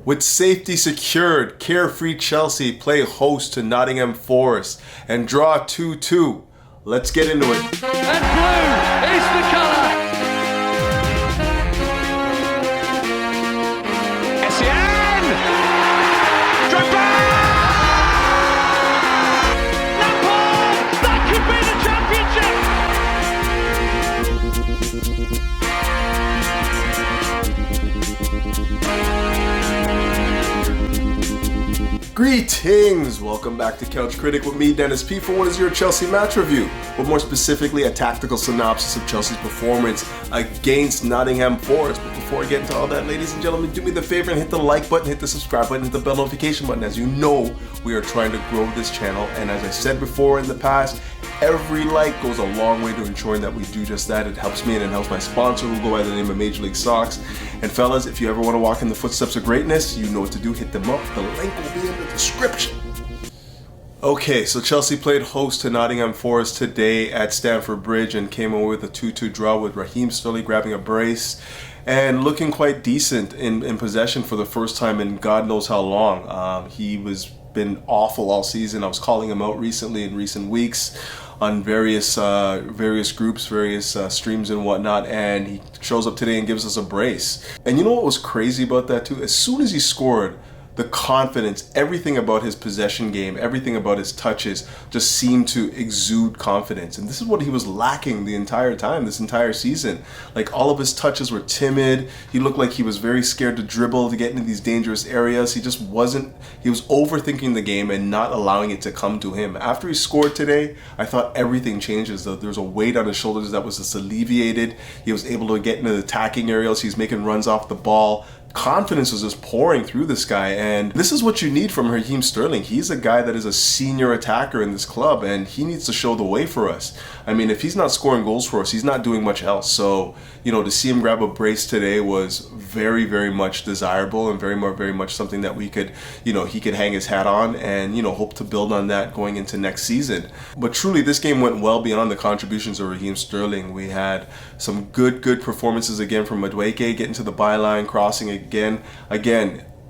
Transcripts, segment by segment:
With safety secured, Carefree Chelsea play host to Nottingham Forest and draw 2-2. Let's get into it. And blue is the colour. Essien! Drogba! Lampard! That could be the championship! Greetings! Welcome back to Couch Critic with me, Dennis P, for what is your Chelsea match review, but more specifically a tactical synopsis of Chelsea's performance against Nottingham Forest. But before I get into all that, ladies and gentlemen, do me the favor and hit the like button, hit the subscribe button, hit the bell notification button. As you know, we are trying to grow this channel, and as I said before in the past, every like goes a long way to ensuring that we do just that. It helps me and it helps my sponsor, who go by the name of Major League Socks. And fellas, if you ever want to walk in the footsteps of greatness, you know what to do. Hit them up. The link will be in the description. Okay, so Chelsea played host to Nottingham Forest today at Stamford Bridge and came away with a 2-2 draw with Raheem Sterling grabbing a brace and looking quite decent in possession for the first time in God knows how long. He was been awful all season. I was calling him out recently in recent weeks on various groups, various streams and whatnot, and he shows up today and gives us a brace. And you know what was crazy about that too? As soon as he scored, the confidence, everything about his possession game, everything about his touches just seemed to exude confidence. And this is what he was lacking the entire time, this entire season. Like, all of his touches were timid. He looked like he was very scared to dribble, to get into these dangerous areas. He just wasn't, he was overthinking the game and not allowing it to come to him. After he scored today, I thought everything changes. There was a weight on his shoulders that was just alleviated. He was able to get into the attacking areas. He's making runs off the ball. Confidence was just pouring through this guy, and this is what you need from Raheem Sterling. He's a guy that is a senior attacker in this club, and he needs to show the way for us. I mean, if he's not scoring goals for us, he's not doing much else. So, you know, to see him grab a brace today was very, very much desirable and very much something that we could, you know, he could hang his hat on and, you know, hope to build on that going into next season. But truly, this game went well beyond the contributions of Raheem Sterling. We had some good performances again from Madueke, getting to the byline, crossing again.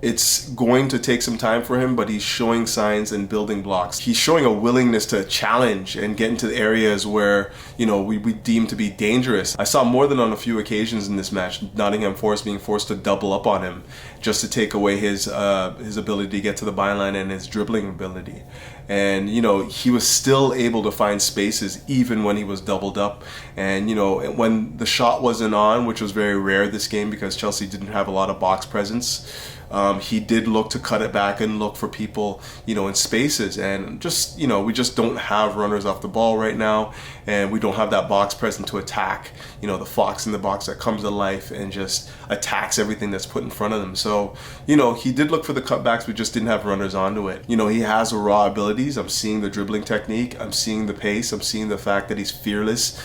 It's going to take some time for him, but he's showing signs and building blocks. He's showing a willingness to challenge and get into the areas where, you know, we deem to be dangerous. I saw more than on a few occasions in this match, Nottingham Forest being forced to double up on him just to take away his ability to get to the byline and his dribbling ability. And, you know, he was still able to find spaces even when he was doubled up. And, you know, when the shot wasn't on, which was very rare this game because Chelsea didn't have a lot of box presence, he did look to cut it back and look for people, you know, in spaces. And just, you know, we just don't have runners off the ball right now, and we don't have that box presence to attack, you know, the fox in the box that comes to life and just attacks everything that's put in front of them. So, you know, he did look for the cutbacks, we just didn't have runners onto it. You know, he has raw abilities. I'm seeing the dribbling technique, I'm seeing the pace, I'm seeing the fact that he's fearless.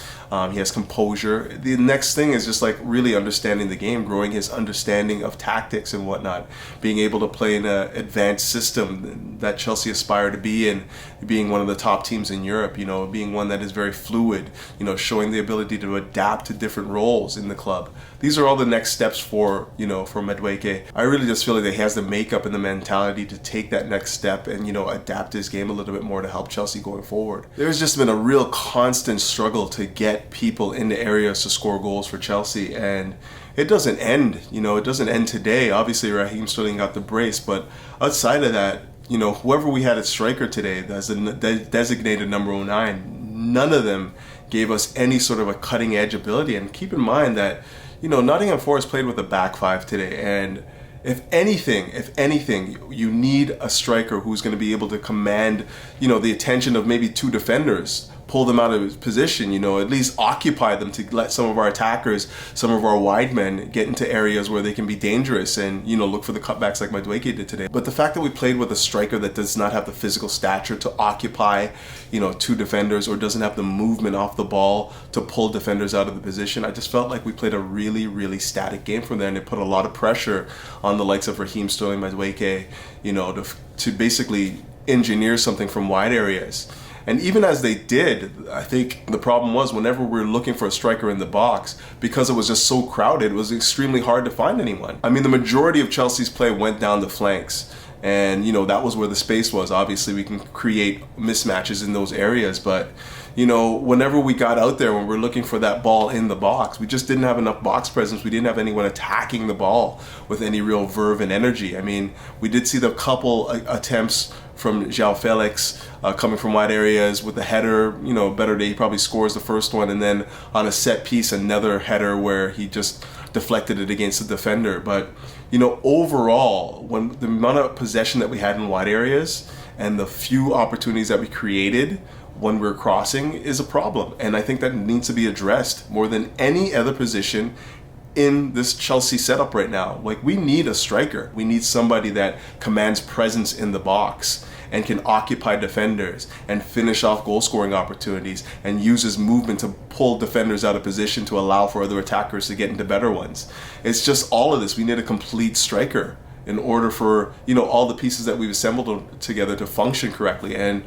He has composure. The next thing is just like really understanding the game, growing his understanding of tactics and whatnot, being able to play in an advanced system that Chelsea aspire to be in, being one of the top teams in Europe, you know, being one that is very fluid, you know, showing the ability to adapt to different roles in the club. These are all the next steps for, you know, for Madueke. I really just feel like he has the makeup and the mentality to take that next step and, you know, adapt his game a little bit more to help Chelsea going forward. There's just been a real constant struggle to get people into areas to score goals for Chelsea, and it doesn't end, you know, it doesn't end today. Obviously Raheem Sterling got the brace, but outside of that, you know, whoever we had at striker today, that's a designated number 09, none of them gave us any sort of a cutting edge ability. And keep in mind that, you know, Nottingham Forest played with a back five today, and if anything, you need a striker who's going to be able to command, you know, the attention of maybe two defenders, pull them out of his position, you know, at least occupy them to let some of our attackers, some of our wide men get into areas where they can be dangerous and, you know, look for the cutbacks like Madueke did today. But the fact that we played with a striker that does not have the physical stature to occupy, you know, two defenders, or doesn't have the movement off the ball to pull defenders out of the position, I just felt like we played a really static game from there, and it put a lot of pressure on the likes of Raheem Sterling, Madueke, you know, to basically engineer something from wide areas. And even as they did, I think the problem was whenever we were looking for a striker in the box, because it was just so crowded, it was extremely hard to find anyone. I mean, the majority of Chelsea's play went down the flanks. And, that was where the space was. Obviously, we can create mismatches in those areas. But, whenever we got out there, when we're looking for that ball in the box, we just didn't have enough box presence. We didn't have anyone attacking the ball with any real verve and energy. I mean, we did see the couple attempts from João Felix coming from wide areas with the header. Better day, he probably scores the first one. And then on a set piece, another header where he just deflected it against the defender. But, overall, when the amount of possession that we had in wide areas and the few opportunities that we created when we're crossing is a problem. And I think that needs to be addressed more than any other position in this Chelsea setup right now. Like, we need a striker. We need somebody that commands presence in the box and can occupy defenders and finish off goal-scoring opportunities and uses movement to pull defenders out of position to allow for other attackers to get into better ones. It's just all of this. We need a complete striker in order for, all the pieces that we've assembled together to function correctly. And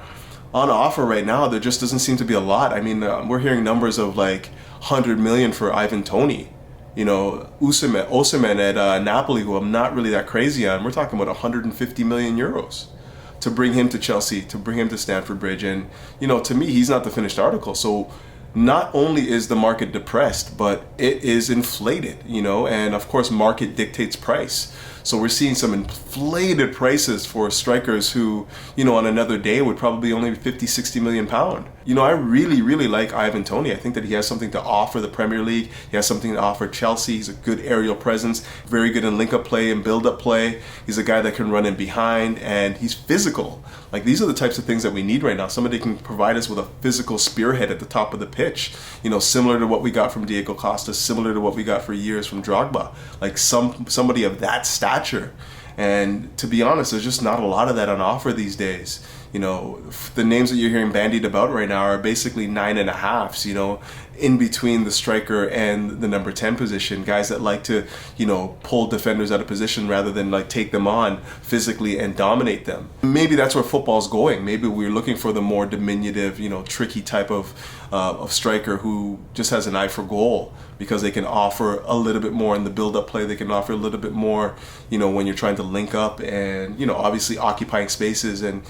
on offer right now, there just doesn't seem to be a lot. I mean, we're hearing numbers of like 100 million for Ivan Toney. Osimhen at Napoli, who I'm not really that crazy on, we're talking about 150 million euros to bring him to Chelsea, to bring him to Stamford Bridge. And, to me, he's not the finished article. So not only is the market depressed, but it is inflated, and of course, market dictates price. So we're seeing some inflated prices for strikers who, on another day would probably only be 50, 60 million pound. I really, really like Ivan Toney. I think that he has something to offer the Premier League. He has something to offer Chelsea. He's a good aerial presence, very good in link-up play and build-up play. He's a guy that can run in behind, and he's physical. Like, these are the types of things that we need right now. Somebody can provide us with a physical spearhead at the top of the pitch, similar to what we got from Diego Costa, similar to what we got for years from Drogba. Like, somebody of that stature. And to be honest, there's just not a lot of that on offer these days. The names that you're hearing bandied about right now are basically 9.5s, in between the striker and the number 10 position. Guys that like to, pull defenders out of position rather than like take them on physically and dominate them. Maybe that's where football's going. Maybe we're looking for the more diminutive, tricky type of striker who just has an eye for goal, because they can offer a little bit more in the build-up play. They can offer a little bit more, when you're trying to link up and, obviously occupying spaces and,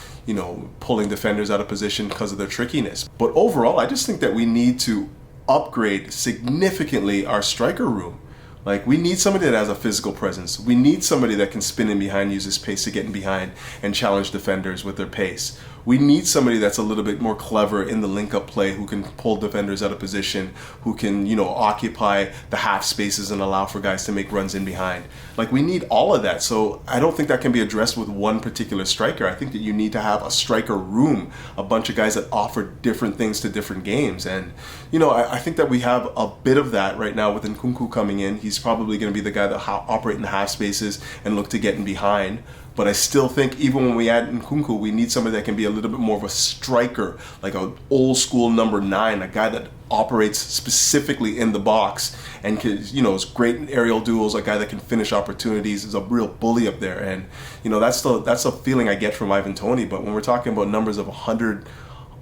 pulling defenders out of position because of their trickiness. But overall, I just think that we need to upgrade significantly our striker room. Like, we need somebody that has a physical presence. We need somebody that can spin in behind, use his pace to get in behind and challenge defenders with their pace. We need somebody that's a little bit more clever in the link-up play, who can pull defenders out of position, who can, occupy the half spaces and allow for guys to make runs in behind. Like, we need all of that. So I don't think that can be addressed with one particular striker. I think that you need to have a striker room, a bunch of guys that offer different things to different games. And, I think that we have a bit of that right now with Nkunku coming in. He's probably going to be the guy that operate in the half spaces and look to get in behind. But I still think even when we add Nkunku, we need somebody that can be a little bit more of a striker, like an old school number 9, a guy that operates specifically in the box and can, is great in aerial duels, a guy that can finish opportunities, is a real bully up there. And, that's the feeling I get from Ivan Toney. But when we're talking about numbers of 100,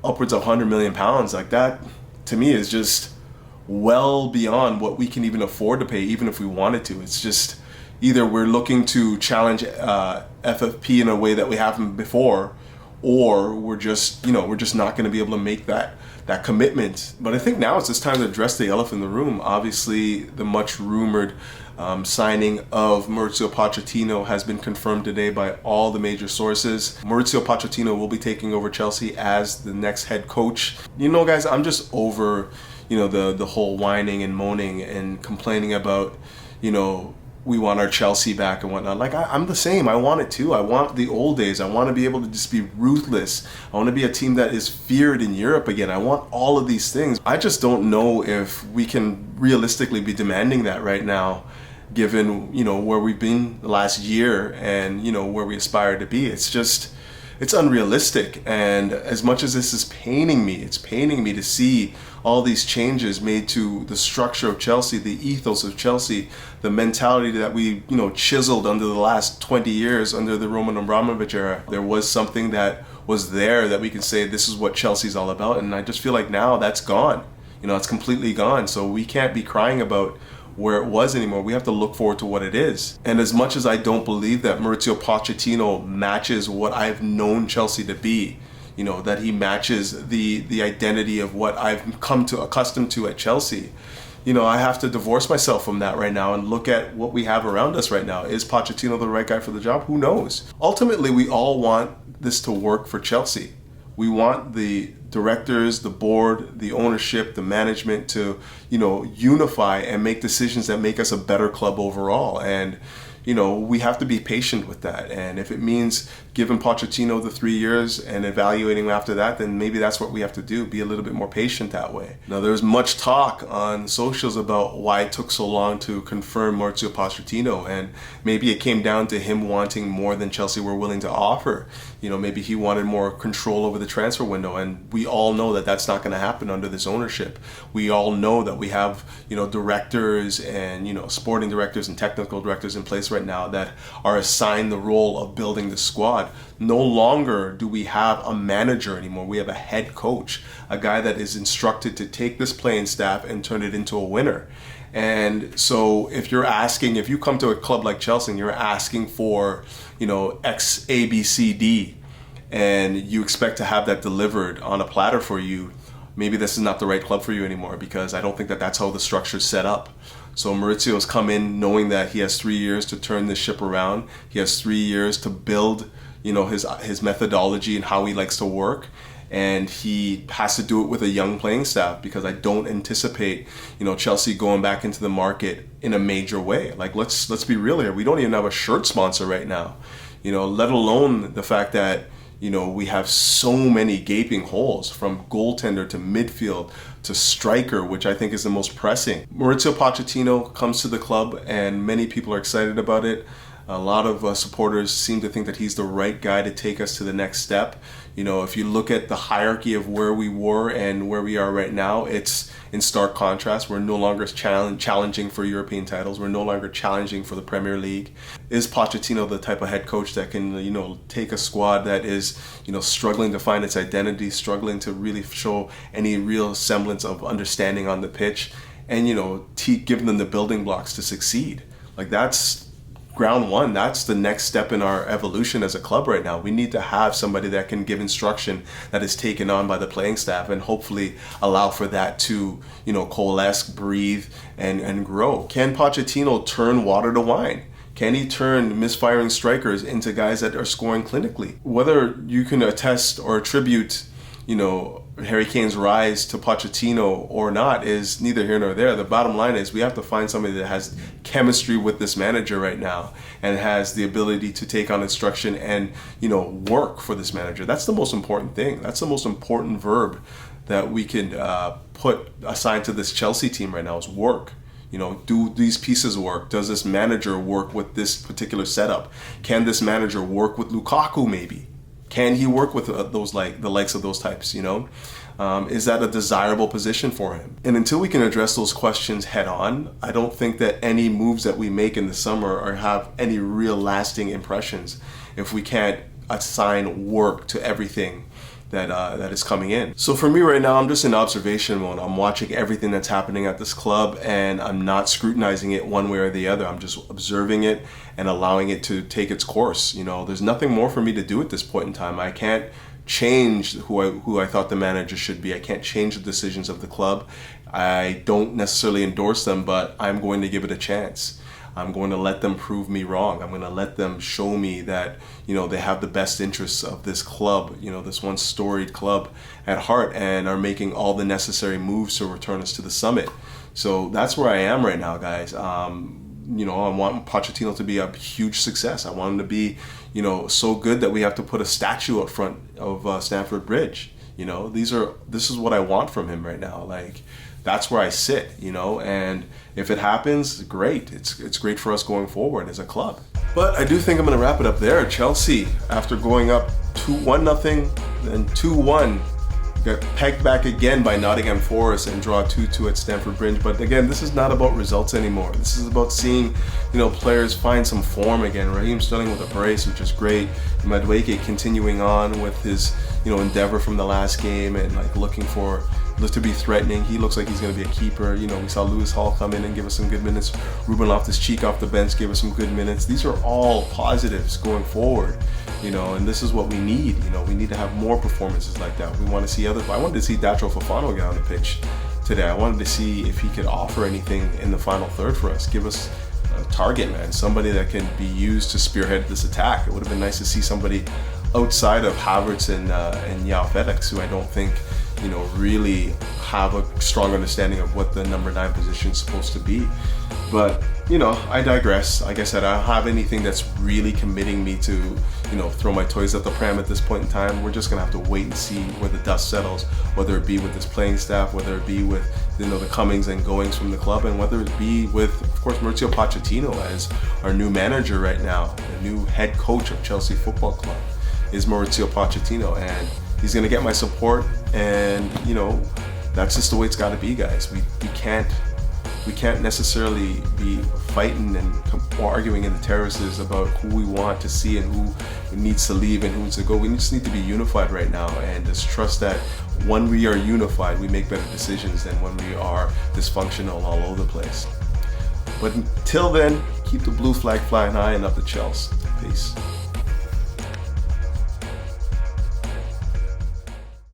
upwards of 100 million pounds, like that, to me, is just well beyond what we can even afford to pay, even if we wanted to. It's just, either we're looking to challenge FFP in a way that we haven't before, or we're just not going to be able to make that commitment. But I think now it's just time to address the elephant in the room. Obviously, the much rumored signing of Mauricio Pochettino has been confirmed today by all the major sources. Mauricio Pochettino will be taking over Chelsea as the next head coach. Guys, I'm just over, the whole whining and moaning and complaining about, we want our Chelsea back and whatnot. Like, I'm the same. I want it too. I want the old days. I want to be able to just be ruthless. I want to be a team that is feared in Europe again. I want all of these things. I just don't know if we can realistically be demanding that right now, given, where we've been the last year and, where we aspire to be. It's just, it's unrealistic. And as much as this is paining me, it's paining me to see all these changes made to the structure of Chelsea, the ethos of Chelsea, the mentality that we, chiseled under the last 20 years under the Roman Abramovich era. There was something that was there that we can say this is what Chelsea's all about, and I just feel like now that's gone. It's completely gone. So we can't be crying about where it was anymore. We have to look forward to what it is. And as much as I don't believe that Mauricio Pochettino matches what I've known Chelsea to be, that he matches the identity of what I've come to accustomed to at Chelsea, I have to divorce myself from that right now and look at what we have around us right now. Is Pochettino the right guy for the job? Who knows? Ultimately, we all want this to work for Chelsea. We want the directors, the board, the ownership, the management to, unify and make decisions that make us a better club overall. And, we have to be patient with that. And if it means giving Pochettino the 3 years and evaluating him after that, then maybe that's what we have to do, be a little bit more patient that way. Now, there's much talk on socials about why it took so long to confirm Mauricio Pochettino, and maybe it came down to him wanting more than Chelsea were willing to offer. Maybe he wanted more control over the transfer window, and we all know that that's not going to happen under this ownership. We all know that we have, directors and, sporting directors and technical directors in place right now that are assigned the role of building the squad. No longer do we have a manager anymore. We have a head coach, a guy that is instructed to take this playing staff and turn it into a winner. And so if you come to a club like Chelsea and you're asking for, X, A, B, C, D, and you expect to have that delivered on a platter for you, maybe this is not the right club for you anymore, because I don't think that that's how the structure's set up. So Mauricio's come in knowing that he has 3 years to turn this ship around. He has 3 years to build, his methodology and how he likes to work. And he has to do it with a young playing staff, because I don't anticipate, Chelsea going back into the market in a major way. Like, let's be real here. We don't even have a shirt sponsor right now, let alone the fact that, we have so many gaping holes from goaltender to midfield to striker, which I think is the most pressing. Mauricio Pochettino comes to the club and many people are excited about it. A lot of supporters seem to think that he's the right guy to take us to the next step. If you look at the hierarchy of where we were and where we are right now, it's in stark contrast. We're no longer challenging for European titles. We're no longer challenging for the Premier League. Is Pochettino the type of head coach that can, take a squad that is, struggling to find its identity, struggling to really show any real semblance of understanding on the pitch, and, give them the building blocks to succeed? Like, that's ground one. That's the next step in our evolution as a club right now. We need to have somebody that can give instruction that is taken on by the playing staff, and hopefully allow for that to, coalesce, breathe, and grow. Can Pochettino turn water to wine? Can he turn misfiring strikers into guys that are scoring clinically? Whether you can attest or attribute, Harry Kane's rise to Pochettino or not is neither here nor there. The bottom line is we have to find somebody that has chemistry with this manager right now and has the ability to take on instruction and, work for this manager. That's the most important thing. That's the most important verb that we can put assigned to this Chelsea team right now is work. Do these pieces work? Does this manager work with this particular setup? Can this manager work with Lukaku maybe? Can he work with the likes of those types, Is that a desirable position for him? And until we can address those questions head on, I don't think that any moves that we make in the summer or have any real lasting impressions if we can't assign work to everything that is coming in. So for me right now, I'm just in observation mode. I'm watching everything that's happening at this club, and I'm not scrutinizing it one way or the other. I'm just observing it and allowing it to take its course. There's nothing more for me to do at this point in time. I can't change who I thought the manager should be. I can't change the decisions of the club. I don't necessarily endorse them, but I'm going to give it a chance. I'm going to let them prove me wrong. I'm going to let them show me that, they have the best interests of this club, this one storied club at heart, and are making all the necessary moves to return us to the summit. So that's where I am right now, guys. I want Pochettino to be a huge success. I want him to be, so good that we have to put a statue up front of Stamford Bridge. This is what I want from him right now. Like, that's where I sit, you know, and if it happens, great. It's great for us going forward as a club. But I do think I'm going to wrap it up there. Chelsea, after going up 1-0, then 2-1, got pegged back again by Nottingham Forest and draw 2-2 at Stamford Bridge. But again, this is not about results anymore. This is about seeing, you know, players find some form again. Raheem Sterling with a brace, which is great. Madueke continuing on with his, you know, endeavor from the last game and like looking to be threatening. He looks like he's going to be a keeper. You know, we saw Lewis Hall come in and give us some good minutes. Ruben Loftus-Cheek off the bench gave us some good minutes. These are all positives going forward, you know, and this is what we need. You know, we need to have more performances like that. We want to see I wanted to see Datro Fofana get on the pitch today. I wanted to see if he could offer anything in the final third for us. Give us a target man, somebody that can be used to spearhead this attack. It would have been nice to see somebody outside of Havertz and João Felix, who I don't think, you know, really have a strong understanding of what the number 9 position is supposed to be. But, you know, I digress. Like I said, I don't have anything that's really committing me to, you know, throw my toys at the pram at this point in time. We're just going to have to wait and see where the dust settles, whether it be with this playing staff, whether it be with, you know, the comings and goings from the club, and whether it be with, of course, Mauricio Pochettino as our new manager right now, the new head coach of Chelsea Football Club is Mauricio Pochettino, and he's going to get my support, and, you know, that's just the way it's got to be, guys. We can't necessarily be fighting and arguing in the terraces about who we want to see and who needs to leave and who needs to go. We just need to be unified right now and just trust that when we are unified, we make better decisions than when we are dysfunctional all over the place. But until then, keep the blue flag flying high and up the Chels. Peace.